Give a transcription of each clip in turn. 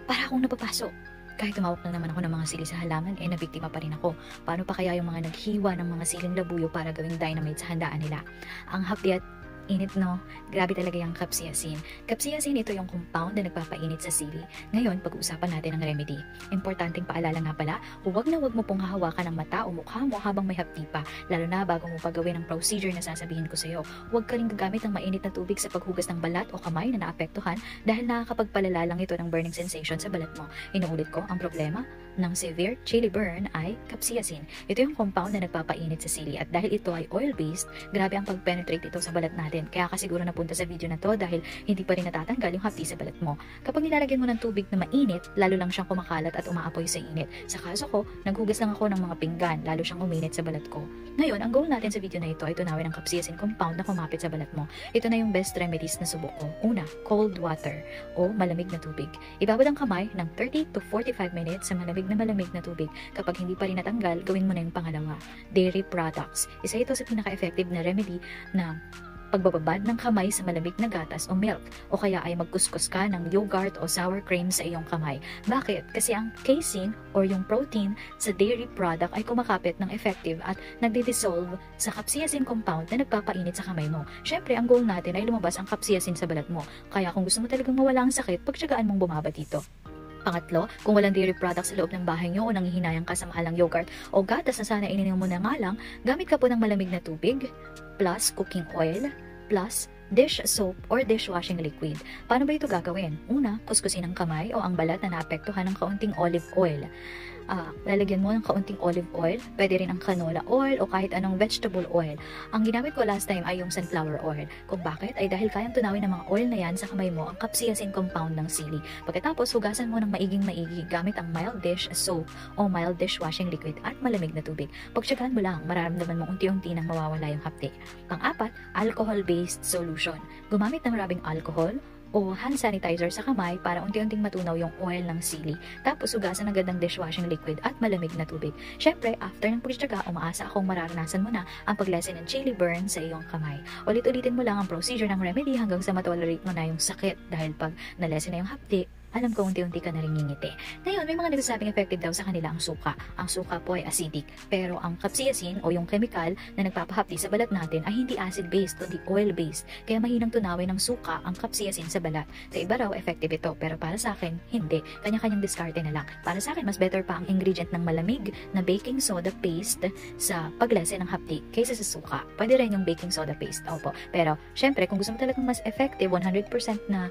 para akong napapasok. Kahit tumawak na naman ako ng mga sili sa halaman, nabiktima pa rin ako. Paano pa kaya yung mga naghiwa ng mga siling labuyo para gawing dynamite sa handaan nila? Ang hapdi at init, no? Grabe talaga yung capsaicin. Capsaicin, ito yung compound na nagpapainit sa sili. Ngayon, pag-uusapan natin ang remedy. Importanteng paalala nga pala, huwag na huwag mo pong hahawakan ng mata o mukha mo habang may hapdi pa. Lalo na bago mo pagawin ang procedure na sasabihin ko sa iyo. Huwag ka rin gagamit ng mainit na tubig sa paghugas ng balat o kamay na naapektuhan dahil nakakapagpalala lang ito ng burning sensation sa balat mo. Inuulit ko, ang problema ng severe chili burn ay capsaicin. Ito yung compound na nagpapainit sa sili at dahil ito ay oil-based, grabe ang pag-penetrate ito sa balat natin. Kaya ka siguro napunta sa video na to dahil hindi pa rin natatanggal yung hapdi sa balat mo. Kapag nilalagyan mo ng tubig na mainit, lalo lang siyang kumakalat at umaapoy sa init. Sa kaso ko, naghugas lang ako ng mga pinggan, lalo siyang uminit sa balat ko. Ngayon, ang goal natin sa video na ito ay tunawin ang capsaicin compound na kumapit sa balat mo. Ito na yung best remedies na subok ko. Una, cold water o malamig na tubig. Ibabad ang kamay ng 30 to 45 minutes sa malamig na tubig. Kapag hindi pa rin natanggal, gawin mo na yung pangalawa. Dairy products. Isa ito sa pinaka-effective na remedy na pagbababad ng kamay sa malamig na gatas o milk o kaya ay magkuskus ka ng yogurt o sour cream sa iyong kamay. Bakit? Kasi ang casein or yung protein sa dairy product ay kumakapit ng effective at nagdi-dissolve sa capsaicin compound na nagpapainit sa kamay mo. Syempre, ang goal natin ay lumabas ang capsaicin sa balat mo. Kaya kung gusto mo talagang mawala ang sakit, pagtyagaan mong bumaba dito. Pangatlo, kung walang dairy products sa loob ng bahay nyo o nanghihinayang ka sa mahalang yogurt o gatas na sana ininom mo na nga lang, gamit ka po ng malamig na tubig, plus cooking oil, plus dish soap or dishwashing liquid. Paano ba ito gagawin? Una, kuskusin ang kamay o ang balat na naapektuhan ng kaunting olive oil. Lalagyan mo ng kaunting olive oil, pwede rin ang canola oil o kahit anong vegetable oil. Ang ginamit ko last time ay yung sunflower oil. Kung bakit? Ay dahil kayang tunawin ng mga oil na yan sa kamay mo ang capsaicin compound ng sili. Pagkatapos, hugasan mo ng maigi gamit ang mild dish soap o mild dishwashing liquid at malamig na tubig. Pagtsagaan mo lang, mararamdaman mo unti-unti nang mawawala yung hapdi. Pang-apat, alcohol-based solution. Gumamit ng rubbing alcohol o hand sanitizer sa kamay para unti-unting matunaw yung oil ng sili. Tapos hugasan agad ng dishwashing liquid at malamig na tubig. Syempre, after ng pagtsaga, umaasa akong mararanasan mo na ang paglesen ng chili burn sa iyong kamay. Ulit-ulitin mo lang ang procedure ng remedy hanggang sa matolerate mo na yung sakit dahil pag nalesen na yung hapdi, alam ko unti-unti ka na rin ngingiti. Ngayon, may mga nagsasabing effective daw sa kanila ang suka. Ang suka po ay acidic, pero ang capsaicin o yung chemical na nagpapahapdi sa balat natin ay hindi acid-based kundi oil-based. Kaya mahinang tunawin ng suka ang capsaicin sa balat. Sa iba raw, effective ito, pero para sa akin, hindi. Kanya-kanyang diskarte na lang. Para sa akin, mas better pa ang ingredient ng malamig na baking soda paste sa paglesen ng hapdi kaysa sa suka. Pwede rin yung baking soda paste. Opo. Pero, syempre, kung gusto mo talagang mas effective, 100% na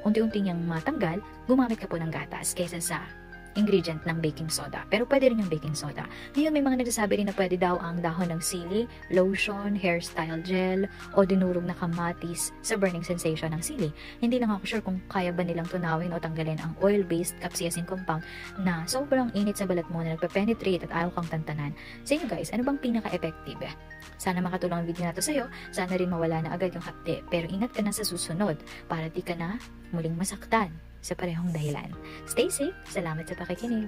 unti-unti niyang matanggal, gumamit ka po ng gatas kaysa sa ingredient ng baking soda. Pero pwede rin yung baking soda. Ngayon, may mga nagsasabi rin na pwede daw ang dahon ng sili, lotion, hairstyle gel, o dinurog na kamatis sa burning sensation ng sili. Hindi lang ako sure kung kaya ba nilang tunawin o tanggalin ang oil-based capsaicin compound na sobrang init sa balat mo na nagpe-penetrate at ayaw kang tantanan. Sa inyo guys, ano bang pinaka-effective? Sana makatulong ang video na to sa'yo. Sana rin mawala na agad yung hapdi. Pero ingat ka na sa susunod para di ka na muling masaktan sa parehong dahilan. Stay safe. Salamat sa pakikinig.